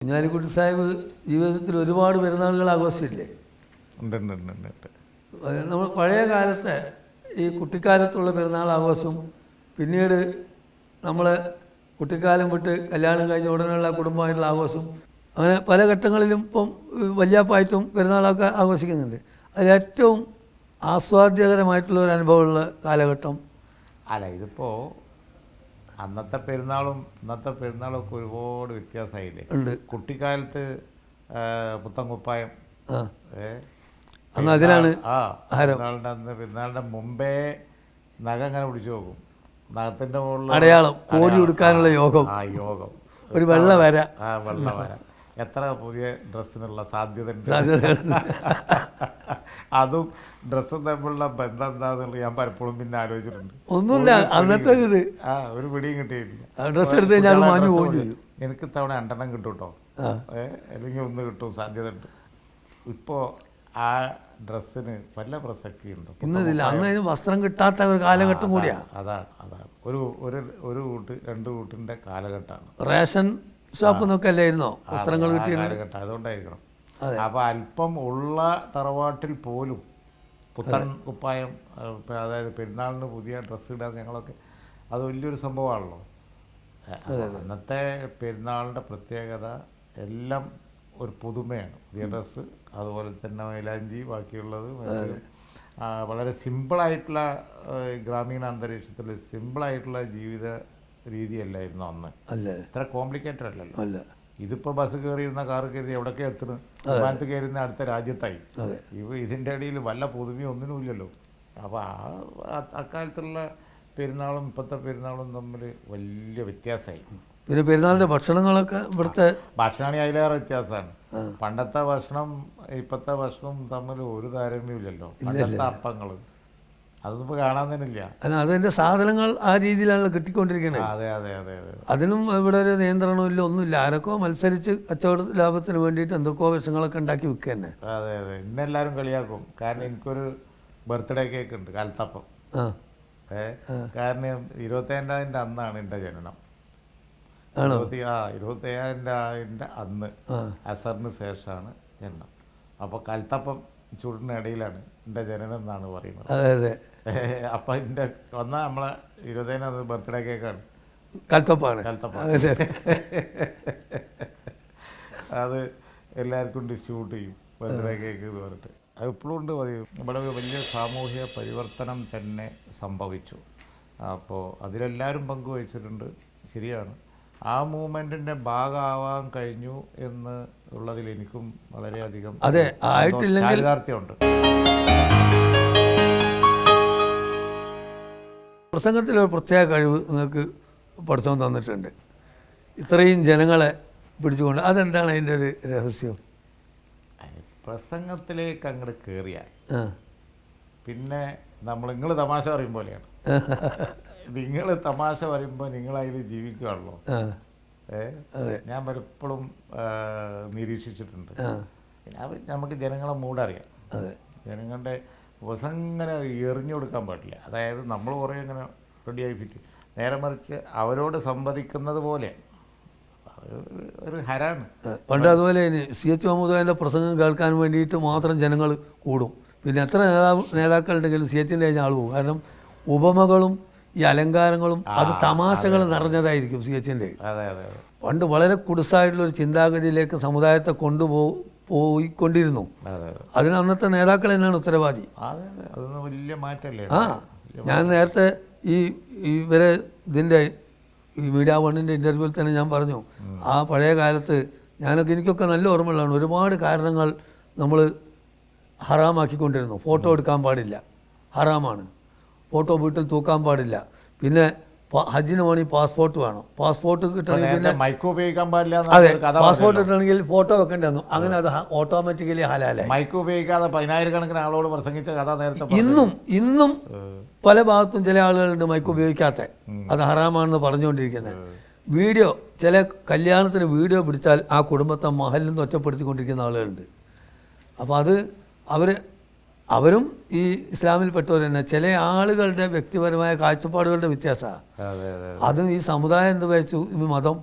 കുഞ്ഞാലിക്കുട്ടി സാഹിബ് ജീവിതത്തിൽ ഒരുപാട് പെരുന്നാളുകൾ ആഘോഷിച്ചില്ലേ? ഉണ്ട്. നമ്മൾ പഴയ കാലത്തെ ഈ കുട്ടിക്കാലത്തുള്ള പെരുന്നാൾ ആഘോഷം, പിന്നീട് നമ്മൾ കുട്ടിക്കാലം വിട്ട് കല്യാണം കഴിഞ്ഞ ഉടനെയുള്ള കുടുംബമായിട്ടുള്ള ആഘോഷം, അങ്ങനെ പല ഘട്ടങ്ങളിലും ഇപ്പം വല്യാപ്പായിട്ടും പെരുന്നാളൊക്കെ ആഘോഷിക്കുന്നുണ്ട്. അതിലേറ്റവും ആസ്വാദ്യകരമായിട്ടുള്ള ഒരു അനുഭവമുള്ള കാലഘട്ടം അല്ല, ഇതിപ്പോൾ അന്നത്തെ പെരുന്നാളും ഇന്നത്തെ പെരുന്നാളും ഒക്കെ ഒരുപാട് വ്യത്യാസമായില്ലേ? ഉണ്ട്. കുട്ടിക്കാലത്ത് പുത്തൻകുപ്പായം അന്ന് അതിനാണ് പെരുന്നാളിൻ്റെ മുമ്പേ നഖം അങ്ങനെ പിടിച്ചു നോക്കും. നഖത്തിൻ്റെ മുകളിൽ അടയാളം കോടി കൊടുക്കാനുള്ള യോഗം, യോഗം, ഒരു വെള്ള വര, വെള്ള വര, എത്ര പുതിയ ഡ്രസ്സിനുള്ള സാധ്യത ഉണ്ട്. അതും ഡ്രസ്സും തമ്മിലുള്ള ബന്ധം എന്താണെന്നുള്ളത് ഞാൻ പലപ്പോഴും പിന്നെ ആലോചിച്ചിട്ടുണ്ട്. ഒന്നുമില്ല അന്നത്തെ ഇത്. ഒരു പിടിയും കിട്ടിയില്ല. ഡ്രസ്സ് എടുത്ത് കഴിഞ്ഞാൽ മാഞ്ഞു പോകും. എനിക്ക് തവണ 2 കിട്ടും കേട്ടോ, അല്ലെങ്കിൽ 1 കിട്ടും, സാധ്യത ഉണ്ട്. ഇപ്പോൾ ആ ഡ്രസ്സിന് വല്ല പ്രസക്തിയുണ്ടോ? ഇന്നില്ല. അന്ന് അതിന് വസ്ത്രം കിട്ടാത്ത ഒരു കാലഘട്ടം കൂടിയാണ്. അതാണ് ഒരു കൂട്ട് 2 കൂട്ടിൻ്റെ കാലഘട്ടമാണ്. റേഷൻ ഷോപ്പ് എന്നൊക്കെ അല്ലായിരുന്നോ വസ്ത്രങ്ങൾ കിട്ടിയ കാലഘട്ടം? അതുകൊണ്ടായിരിക്കണം. അപ്പോൾ അല്പം ഉള്ള തറവാട്ടിൽ പോലും പുത്തൻ കുപ്പായം, അതായത് പെരുന്നാളിന് പുതിയ ഡ്രസ്സ് ഇടാൻ ഞങ്ങളൊക്കെ അത് വലിയൊരു സംഭവമാണല്ലോ. അന്നത്തെ പെരുന്നാളിൻ്റെ പ്രത്യേകത എല്ലാം ഒരു പുതുമയാണ്. പുതിയ ഡ്രസ്സ്, അതുപോലെ തന്നെ മൈലാഞ്ചി, ബാക്കിയുള്ളത് വളരെ സിമ്പിളായിട്ടുള്ള ഗ്രാമീണ അന്തരീക്ഷത്തിൽ സിമ്പിളായിട്ടുള്ള ജീവിത രീതിയല്ലായിരുന്നു അന്ന്. ഇത്ര കോംപ്ലിക്കേറ്റഡ് അല്ലല്ലോ. ഇതിപ്പോൾ ബസ് കയറിയിരുന്ന കാറ് കയറി എവിടൊക്കെ എത്തുന്നു, വിമാനത്ത് കയറുന്ന അടുത്ത രാജ്യത്തായി. ഇതിൻ്റെ ഇടയിൽ വല്ല പുതുമയും ഒന്നിനുമില്ലല്ലോ. അപ്പോൾ അക്കാലത്തുള്ള പെരുന്നാളും ഇപ്പോഴത്തെ പെരുന്നാളും തമ്മിൽ വലിയ വ്യത്യാസമായി. പിന്നെ പെരുന്നാളിൻ്റെ ഭക്ഷണങ്ങളൊക്കെ ഇവിടുത്തെ ഭക്ഷണമാണ് അതിലേറെ വ്യത്യാസമാണ്. പണ്ടത്തെ ഭക്ഷണം ഇപ്പോഴത്തെ ഭക്ഷണം തമ്മിൽ ഒരു താരതമ്യമില്ലല്ലോ. പണ്ടത്തെ അപ്പങ്ങൾ അതൊന്നും ഇപ്പോൾ കാണാൻ തന്നെ ഇല്ല. അല്ല, അതിൻ്റെ സാധനങ്ങൾ ആ രീതിയിലാണല്ലോ കിട്ടിക്കൊണ്ടിരിക്കുന്നത്. അതെ. അതിനും ഇവിടെ ഒരു നിയന്ത്രണവും ഇല്ല, ഒന്നുമില്ല. ആരൊക്കെ മത്സരിച്ച് കച്ചവട ലാഭത്തിന് വേണ്ടിയിട്ട് എന്തൊക്കെയോ വിഷങ്ങളൊക്കെ ഉണ്ടാക്കി വിൽക്കുക തന്നെ. അതെ. ഇന്നെല്ലാവരും കളിയാക്കും. കാരണം എനിക്കൊരു ബർത്ത്ഡേ കേക്ക് ഉണ്ട്, കൽത്തപ്പം. കാരണം 27ൻ്റെ അന്നാണ് എൻ്റെ ജനനം. 27ൻ്റെ അന്ന് അസറിന് ശേഷമാണ് ജനനം. അപ്പോൾ കൽത്തപ്പം ചൂടിനിടയിലാണ് എൻ്റെ ജനനം എന്നാണ് പറയുന്നത്. അതെ. അപ്പം എൻ്റെ വന്നാൽ നമ്മളെ 27 ബർത്ത്ഡേ കേക്കാണ്, കൽത്തപ്പാണ്. അത് എല്ലാവർക്കും ഡിസ്ട്രിബ്യൂട്ട് ചെയ്യും, ബർത്ത്ഡേ കേക്ക് എന്ന് പറഞ്ഞിട്ട്. അത് ഇപ്പോഴും ഉണ്ട്. ഇവിടെ വലിയ സാമൂഹിക പരിവർത്തനം തന്നെ സംഭവിച്ചു. അപ്പോൾ അതിലെല്ലാവരും പങ്കുവഹിച്ചിട്ടുണ്ട്, ശരിയാണ്. ആ മൂവ്മെൻറ്റിൻ്റെ ഭാഗമാവാൻ കഴിഞ്ഞു എന്ന് ഉള്ളതിൽ എനിക്കും വളരെയധികം യാഥാർത്ഥ്യമുണ്ട്. പ്രസംഗത്തിലൊരു പ്രത്യേക കഴിവ് നിങ്ങൾക്ക് പഠിച്ചവൻ തന്നിട്ടുണ്ട്, ഇത്രയും ജനങ്ങളെ പിടിച്ചുകൊണ്ട്. അതെന്താണ് അതിൻ്റെ ഒരു രഹസ്യം? പ്രസംഗത്തിലേക്ക് അങ്ങോട്ട് കയറിയാൽ പിന്നെ നിങ്ങൾ തമാശ പറയും പോലെയാണ്. നിങ്ങൾ തമാശ പറയുമ്പോൾ നിങ്ങളതിൽ ജീവിക്കുകയാണല്ലോ. ഞാൻ പലപ്പോഴും നിരീക്ഷിച്ചിട്ടുണ്ട്. നമുക്ക് ജനങ്ങളെ മൂടറിയാം. ജനങ്ങളുടെ ഇങ്ങനെ എറിഞ്ഞു കൊടുക്കാൻ പാടില്ല. അതായത് നമ്മൾ കുറേ ഇങ്ങനെ റെഡിയായി ഫിറ്റ്, നേരെ മറിച്ച് അവരോട് സംവദിക്കുന്നത് പോലെ ഒരു ഹരാണ്. പണ്ട് അതുപോലെ CH മുഹമ്മദ് പ്രസംഗം കേൾക്കാൻ വേണ്ടിയിട്ട് മാത്രം ജനങ്ങൾ കൂടും. പിന്നെ എത്ര നേതാക്കളുണ്ടെങ്കിലും CHൻ്റെ കഴിഞ്ഞ ആൾ പോകും. കാരണം ഉപമകളും ഈ അലങ്കാരങ്ങളും അത് തമാശകൾ നിറഞ്ഞതായിരിക്കും CHൻ്റെ. പണ്ട് വളരെ കുടുസായിട്ടുള്ളൊരു ചിന്താഗതിയിലേക്ക് സമുദായത്തെ പോയിക്കൊണ്ടിരുന്നു. അതിന് അന്നത്തെ നേതാക്കൾ തന്നെയാണ് ഉത്തരവാദി. വലിയ മാറ്റമല്ലേ? ഞാൻ നേരത്തെ ഇവരെ ഇതിൻ്റെ ഈ മീഡിയ വണ്ണിൻ്റെ ഇൻ്റർവ്യൂവിൽ തന്നെ ഞാൻ പറഞ്ഞു, ആ പഴയ കാലത്ത് എനിക്കൊക്കെ നല്ല ഓർമ്മകളാണ്. ഒരുപാട് കാരണങ്ങൾ നമ്മൾ ഹറാമാക്കിക്കൊണ്ടിരുന്നു. ഫോട്ടോ എടുക്കാൻ പാടില്ല, ഹറാമാണ്. ഫോട്ടോ വീട്ടിൽ തൂക്കാൻ പാടില്ല. പിന്നെ ഹജ്ജിന് വേണമെങ്കിൽ പാസ്പോർട്ട് വേണം. പാസ്പോർട്ട് കിട്ടണമെങ്കിൽ പിന്നെ മൈക്ക് ഉപയോഗിക്കാൻ പാടില്ല. അതെ, പാസ്പോർട്ട് കിട്ടണമെങ്കിൽ ഫോട്ടോ വെക്കേണ്ടി വന്നു. അങ്ങനെ അത് ഓട്ടോമാറ്റിക്കലി ഹലാലായി. മൈക്ക് ഉപയോഗിക്കാതെ 10,000-കണക്കിന് ആളോട് പ്രസംഗിച്ച കഥ നേരത്തെ. ഇന്നും പല ഭാഗത്തും ചില ആളുകളുണ്ട് മൈക്ക് ഉപയോഗിക്കാത്ത, അത് ഹറാമാണെന്ന് പറഞ്ഞുകൊണ്ടിരിക്കുന്നത്. വീഡിയോ, ചില കല്യാണത്തിന് വീഡിയോ പിടിച്ചാൽ ആ കുടുംബത്തെ മഹലിൽ നിന്ന് ഒറ്റപ്പെടുത്തിക്കൊണ്ടിരിക്കുന്ന ആളുകളുണ്ട്. അപ്പോൾ അത് അവരും ഈ ഇസ്ലാമിൽപ്പെട്ടവർ തന്നെ. ചില ആളുകളുടെ വ്യക്തിപരമായ കാഴ്ചപ്പാടുകളുടെ വ്യത്യാസമാണ്. അതും ഈ സമുദായം എന്ത് വെച്ചു, ഈ മതം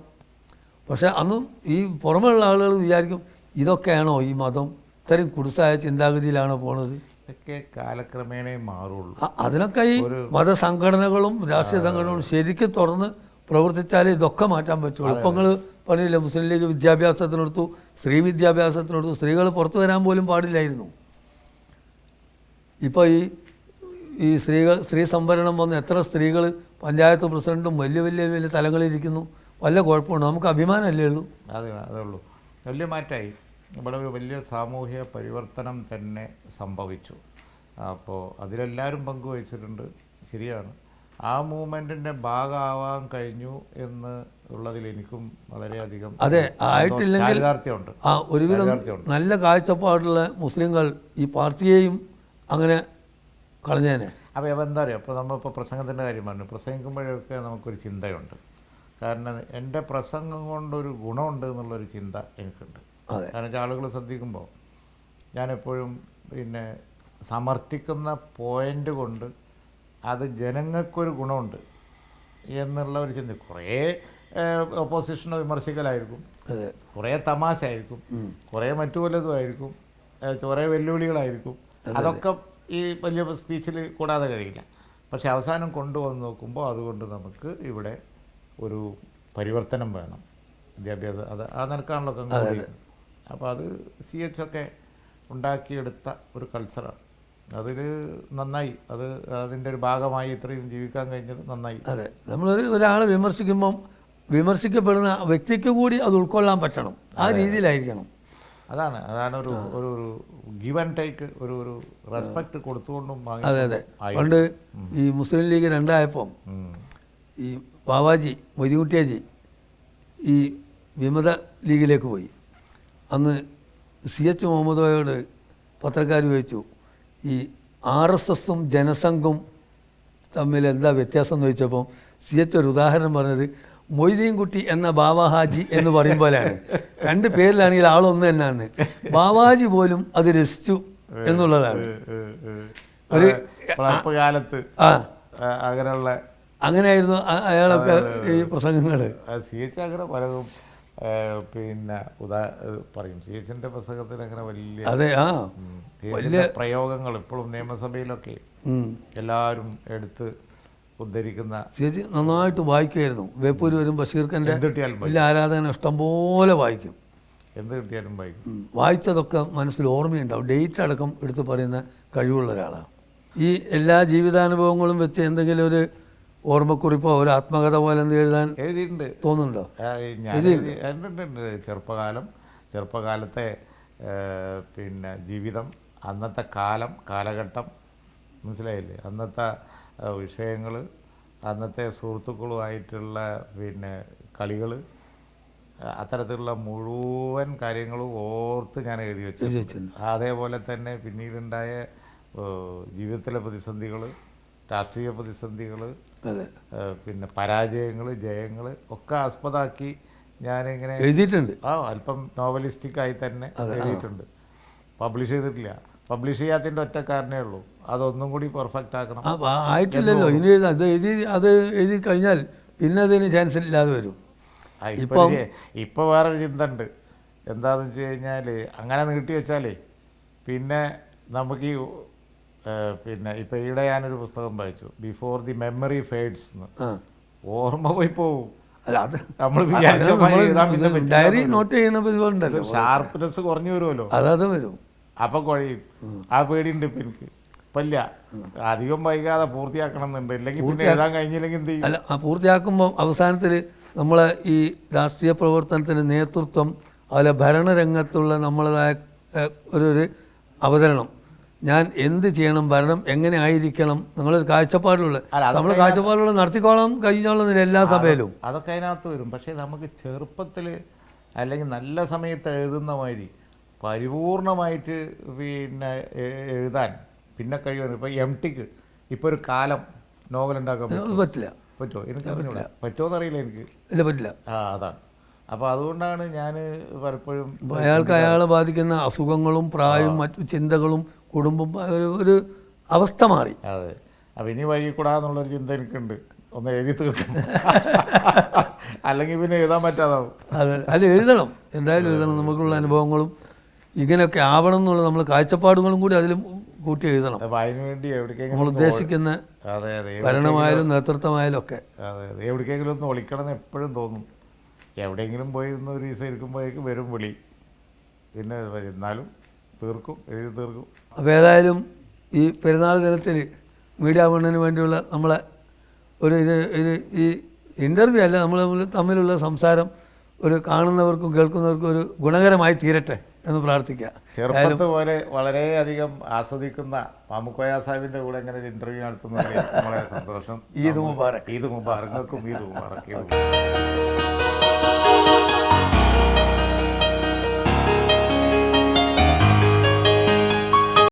പക്ഷേ അന്നും ഈ പുറമെയുള്ള ആളുകൾ വിചാരിക്കും ഇതൊക്കെയാണോ ഈ മതം, ഇത്രയും കുടുസായ ചിന്താഗതിയിലാണോ പോണത്? ഇതൊക്കെ കാലക്രമേണേ മാറുള്ളൂ. അതിനൊക്കെ ഈ മതസംഘടനകളും രാഷ്ട്രീയ സംഘടനകളും ശരിക്കും തുറന്ന് പ്രവർത്തിച്ചാലേ ഇതൊക്കെ മാറ്റാൻ പറ്റുള്ളൂ. ഇപ്പം നിങ്ങൾ പറഞ്ഞില്ല, മുസ്ലിം ലീഗ് വിദ്യാഭ്യാസത്തിനെടുത്തു, സ്ത്രീ വിദ്യാഭ്യാസത്തിനെടുത്തു, സ്ത്രീകൾ പുറത്തു വരാൻ പോലും പാടില്ലായിരുന്നു. ഇപ്പോൾ ഈ സ്ത്രീ സംവരണം വന്ന് എത്ര സ്ത്രീകൾ പഞ്ചായത്ത് പ്രസിഡൻറ്റും വലിയ വലിയ വലിയ തലങ്ങളിലിരിക്കുന്നു. വല്ല കുഴപ്പമുണ്ടോ? നമുക്ക് അഭിമാനമല്ലേ ഉള്ളൂ. അതേ ഉള്ളൂ. വലിയ മാറ്റമായി. ഇവിടെ ഒരു വലിയ സാമൂഹ്യ പരിവർത്തനം തന്നെ സംഭവിച്ചു. അപ്പോൾ അതിലെല്ലാവരും പങ്കുവഹിച്ചിട്ടുണ്ട്. ശരിയാണ്. ആ മൂവ്മെൻറ്റിൻ്റെ ഭാഗമാവാൻ കഴിഞ്ഞു എന്ന് ഉള്ളതിൽ എനിക്കും വളരെയധികം അതെ ആയിട്ടില്ലെങ്കിൽ യാഥാർത്ഥ്യമുണ്ട്. ഒരുവിധം നല്ല കാഴ്ചപ്പാടുള്ള മുസ്ലിങ്ങൾ ഈ പാർട്ടിയെയും അങ്ങനെ കളഞ്ഞേനെ. അപ്പോൾ എന്താ പറയുക, അപ്പോൾ നമ്മളിപ്പോൾ പ്രസംഗത്തിൻ്റെ കാര്യം പറഞ്ഞു. പ്രസംഗിക്കുമ്പോഴൊക്കെ നമുക്കൊരു ചിന്തയുണ്ട്. കാരണം എൻ്റെ പ്രസംഗം കൊണ്ടൊരു ഗുണമുണ്ട് എന്നുള്ളൊരു ചിന്ത എനിക്കുണ്ട്. കാരണം വെച്ചാൽ ആളുകൾ ശ്രദ്ധിക്കുമ്പോൾ ഞാനെപ്പോഴും പിന്നെ സമർത്ഥിക്കുന്ന പോയിൻ്റ് കൊണ്ട് അത് ജനങ്ങൾക്കൊരു ഗുണമുണ്ട് എന്നുള്ള ഒരു ചിന്ത. കുറേ ഓപ്പോസിഷനെ വിമർശിക്കലായിരിക്കും, കുറേ തമാശ ആയിരിക്കും, കുറേ മറ്റു പലതുമായിരിക്കും, കുറേ വെല്ലുവിളികളായിരിക്കും. അതൊക്കെ ഈ വലിയ സ്പീച്ചിൽ കൂടാതെ കഴിയില്ല. പക്ഷെ അവസാനം കൊണ്ടുവന്ന് നോക്കുമ്പോൾ അതുകൊണ്ട് നമുക്ക് ഇവിടെ ഒരു പരിവർത്തനം വേണം, വിദ്യാഭ്യാസം അത് ആ നിലക്കാണല്ലോ കണ്ടുപിടി. അപ്പോൾ അത് CH ഒക്കെ ഉണ്ടാക്കിയെടുത്ത ഒരു കൾച്ചറാണ്. അതിൽ നന്നായി, അതിൻ്റെ ഒരു ഭാഗമായി ഇത്രയും ജീവിക്കാൻ കഴിഞ്ഞത് നന്നായി. അതെ, ഒരാളെ വിമർശിക്കുമ്പം വിമർശിക്കപ്പെടുന്ന വ്യക്തിക്ക് കൂടി അത് ഉൾക്കൊള്ളാൻ പറ്റണം, ആ രീതിയിലായിരിക്കണം. അതാണ് ഒരു ഗിവ് ആൻഡ് ടേക്ക്, ഒരു റെസ്പെക്റ്റ് കൊടുത്തുകൊണ്ടും. അതെ അതെ. പണ്ട് ഈ മുസ്ലിം ലീഗ് രണ്ടായപ്പം ഈ ബാവാജി മൊയ്തീൻകുട്ടിയാജി ഈ വിമത ലീഗിലേക്ക് പോയി. അന്ന് CH മുഹമ്മദ് കോയയോട് പത്രക്കാർ ചോദിച്ചു, ഈ RSSും ജനസംഘും തമ്മിൽ എന്താ വ്യത്യാസം എന്ന് ചോദിച്ചപ്പോൾ CH ഒരു ഉദാഹരണം പറഞ്ഞത് മൊയ്തീൻകുട്ടി എന്ന ബാവാഹാജി എന്ന് പറയും പോലെയാണ്. രണ്ട് പേരിലാണെങ്കിൽ ആളൊന്ന് തന്നെയാണ്. ബാവാജി പോലും അത് രസിച്ചു എന്നുള്ളതാണ്. ഒരു കാലത്ത് അങ്ങനെയുള്ള അങ്ങനെയായിരുന്നു അയാളൊക്കെ ഈ പ്രസംഗങ്ങൾ. CH അങ്ങനെ പലതും പിന്നെ പറയും. CHന്റെ പ്രസംഗത്തിൽ അങ്ങനെ വലിയ പ്രയോഗങ്ങൾ ഇപ്പോഴും നിയമസഭയിലൊക്കെ എല്ലാവരും എടുത്ത് ഉദ്ധരിക്കുന്ന. CH നന്നായിട്ട് വായിക്കുമായിരുന്നു. വേപ്പൂര് വരും ബഷീർഖാൻ്റെ വലിയ ആരാധകൻ ഇഷ്ടംപോലെ വായിക്കും. എന്ത് കിട്ടിയാലും വായിക്കും. വായിച്ചതൊക്കെ മനസ്സിൽ ഓർമ്മയുണ്ടാവും. ഡേറ്റ് അടക്കം എടുത്ത് പറയുന്ന കഴിവുള്ള ഒരാളാണ്. ഈ എല്ലാ ജീവിതാനുഭവങ്ങളും വെച്ച് എന്തെങ്കിലും ഒരു ഓർമ്മക്കുറിപ്പോ ഒരു ആത്മകഥ പോലെ എന്ത് എഴുതിയിട്ടുണ്ട് തോന്നുന്നുണ്ടോ? ചെറുപ്പകാലത്തെ പിന്നെ ജീവിതം, അന്നത്തെ കാലഘട്ടം മനസ്സിലായില്ലേ, അന്നത്തെ വിഷയങ്ങൾ, അന്നത്തെ സുഹൃത്തുക്കളുമായിട്ടുള്ള പിന്നെ കളികൾ, അത്തരത്തിലുള്ള മുഴുവൻ കാര്യങ്ങളും ഓർത്ത് ഞാൻ എഴുതി വെച്ചിട്ടുണ്ട്. അതേപോലെ തന്നെ പിന്നീടുണ്ടായ ജീവിതത്തിലെ പ്രതിസന്ധികൾ, രാഷ്ട്രീയ പ്രതിസന്ധികൾ, പിന്നെ പരാജയങ്ങൾ, ജയങ്ങൾ ഒക്കെ ആസ്പദമാക്കി ഞാനിങ്ങനെ എഴുതിയിട്ടുണ്ട്. അല്പം നോവലിസ്റ്റിക്കായി തന്നെ എഴുതിയിട്ടുണ്ട്. പബ്ലിഷ് ചെയ്തിട്ടില്ല. പബ്ലിഷ് ചെയ്യാത്തതിൻ്റെ ഒറ്റ കാരണമേ ഉള്ളൂ, അതൊന്നും കൂടി പെർഫെക്റ്റ് ആക്കണം. ആയിട്ടില്ലല്ലോ, ഇനി അത് എഴുതി കഴിഞ്ഞാൽ പിന്നെ അതിന് ചാൻസ് ഇല്ലാതെ വരും. ഇപ്പോൾ വേറൊരു ചിന്ത ഉണ്ട്. എന്താണെന്ന് വെച്ച് കഴിഞ്ഞാൽ അങ്ങനെ നീട്ടി വെച്ചാലേ പിന്നെ നമുക്ക് ഈ പിന്നെ ഇപ്പം ഈയിടെ ഞാനൊരു പുസ്തകം വായിച്ചു, ബിഫോർ ദി മെമ്മറി ഫേഡ്സ് എന്ന്. ഓർമ്മ പോയി പോവും. നമ്മൾ ഡയറി നോട്ട് ചെയ്യുന്ന ഷാർപ്പ്നെസ് കുറഞ്ഞു വരുമല്ലോ, അതാത് വരും. അപ്പം കുഴയും. ആ പേടിയുണ്ട് ഇപ്പം എനിക്ക്. ഇപ്പം ഇല്ല, അധികം വൈകാതെ പൂർത്തിയാക്കണം എന്നുണ്ട്. ഇല്ലെങ്കിൽ പിന്നെ എഴുതാൻ കഴിഞ്ഞില്ലെങ്കിൽ എന്ത് ചെയ്യും? അല്ല, പൂർത്തിയാക്കുമ്പം അവസാനത്തിൽ നമ്മളെ ഈ രാഷ്ട്രീയ പ്രവർത്തനത്തിന് നേതൃത്വം, അതുപോലെ ഭരണരംഗത്തുള്ള നമ്മളതായ ഒരു അവതരണം, ഞാൻ എന്ത് ചെയ്യണം, ഭരണം എങ്ങനെ ആയിരിക്കണം, നിങ്ങളൊരു കാഴ്ചപ്പാടുള്ള നമ്മൾ കാഴ്ചപ്പാടുള്ള നടത്തിക്കോളാം കഴിഞ്ഞോളുന്നില്ല എല്ലാ സഭയിലും. അതൊക്കെ അതിനകത്ത് വരും. പക്ഷേ നമുക്ക് ചെറുപ്പത്തിൽ അല്ലെങ്കിൽ നല്ല സമയത്ത് എഴുതുന്ന മാതിരി പരിപൂർണമായിട്ട് പിന്നെ എഴുതാൻ പിന്നെ കഴിയുന്നു. ഇപ്പോൾ MTക്ക് ഇപ്പോൾ ഒരു കാലം നോവൽ ഉണ്ടാക്കാൻ പറ്റില്ല. പറ്റുമോ? എനിക്ക് അറിഞ്ഞില്ല. പറ്റുമോ എന്നറിയില്ല എനിക്ക്. ഇല്ല, പറ്റില്ല. അതാണ്. അപ്പോൾ അതുകൊണ്ടാണ് ഞാൻ പലപ്പോഴും അയാൾക്ക് അയാളെ ബാധിക്കുന്ന അസുഖങ്ങളും പ്രായവും മറ്റു ചിന്തകളും കുടുംബം ഒരു അവസ്ഥ മാറി. അതെ. അപ്പോൾ ഇനി വൈകിക്കൂടാന്നുള്ളൊരു ചിന്ത എനിക്കുണ്ട്, ഒന്ന് എഴുതി തീർക്കണം. അല്ലെങ്കിൽ പിന്നെ എഴുതാൻ പറ്റാതാവും. അതെ, അത് എഴുതണം, എന്തായാലും എഴുതണം. നമുക്കുള്ള അനുഭവങ്ങളും ഇങ്ങനെയൊക്കെ ആവണം എന്നുള്ള നമ്മൾ കാഴ്ചപ്പാടുകളും കൂടി അതിലും കൂട്ടി എഴുതണം. അപ്പോൾ അതിന് വേണ്ടി എവിടേക്കെങ്കിലും നമ്മൾ ഉദ്ദേശിക്കുന്ന അതെ അതെ ഭരണമായാലും നേതൃത്വമായാലും ഒക്കെ. അതെ അതെ എവിടേക്കെങ്കിലും ഒന്ന് ഒളിക്കണം എന്ന് എപ്പോഴും തോന്നും. എവിടെയെങ്കിലും പോയി ഒന്ന് ഒരു ദിവസം ഇരിക്കുമ്പോഴേക്കും വരും വിളി. പിന്നെ എന്നാലും തീർക്കും, എഴുതി തീർക്കും. അപ്പോൾ ഏതായാലും ഈ പെരുന്നാൾ ദിനത്തിൽ മീഡിയ വണ്ണിന് വേണ്ടിയുള്ള നമ്മളെ ഈ ഇൻ്റർവ്യൂ അല്ല, നമ്മൾ തമ്മിലുള്ള സംസാരം ഒരു കാണുന്നവർക്കും കേൾക്കുന്നവർക്കും ഒരു ഗുണകരമായി തീരട്ടെ എന്ന് പ്രാർത്ഥിക്കുക. ചെറുപ്പത്ത് പോലെ വളരെയധികം ആസ്വദിക്കുന്ന മാമുക്കോയ സാഹിബിൻ്റെ കൂടെ ഇങ്ങനെ ഒരു ഇൻ്റർവ്യൂ നടത്തുന്നതിൽ നമ്മളെ സന്തോഷം. ഈദ് മുബാറക്. ഈദ് മുബാറക്. ഈദ് മുബാറക്.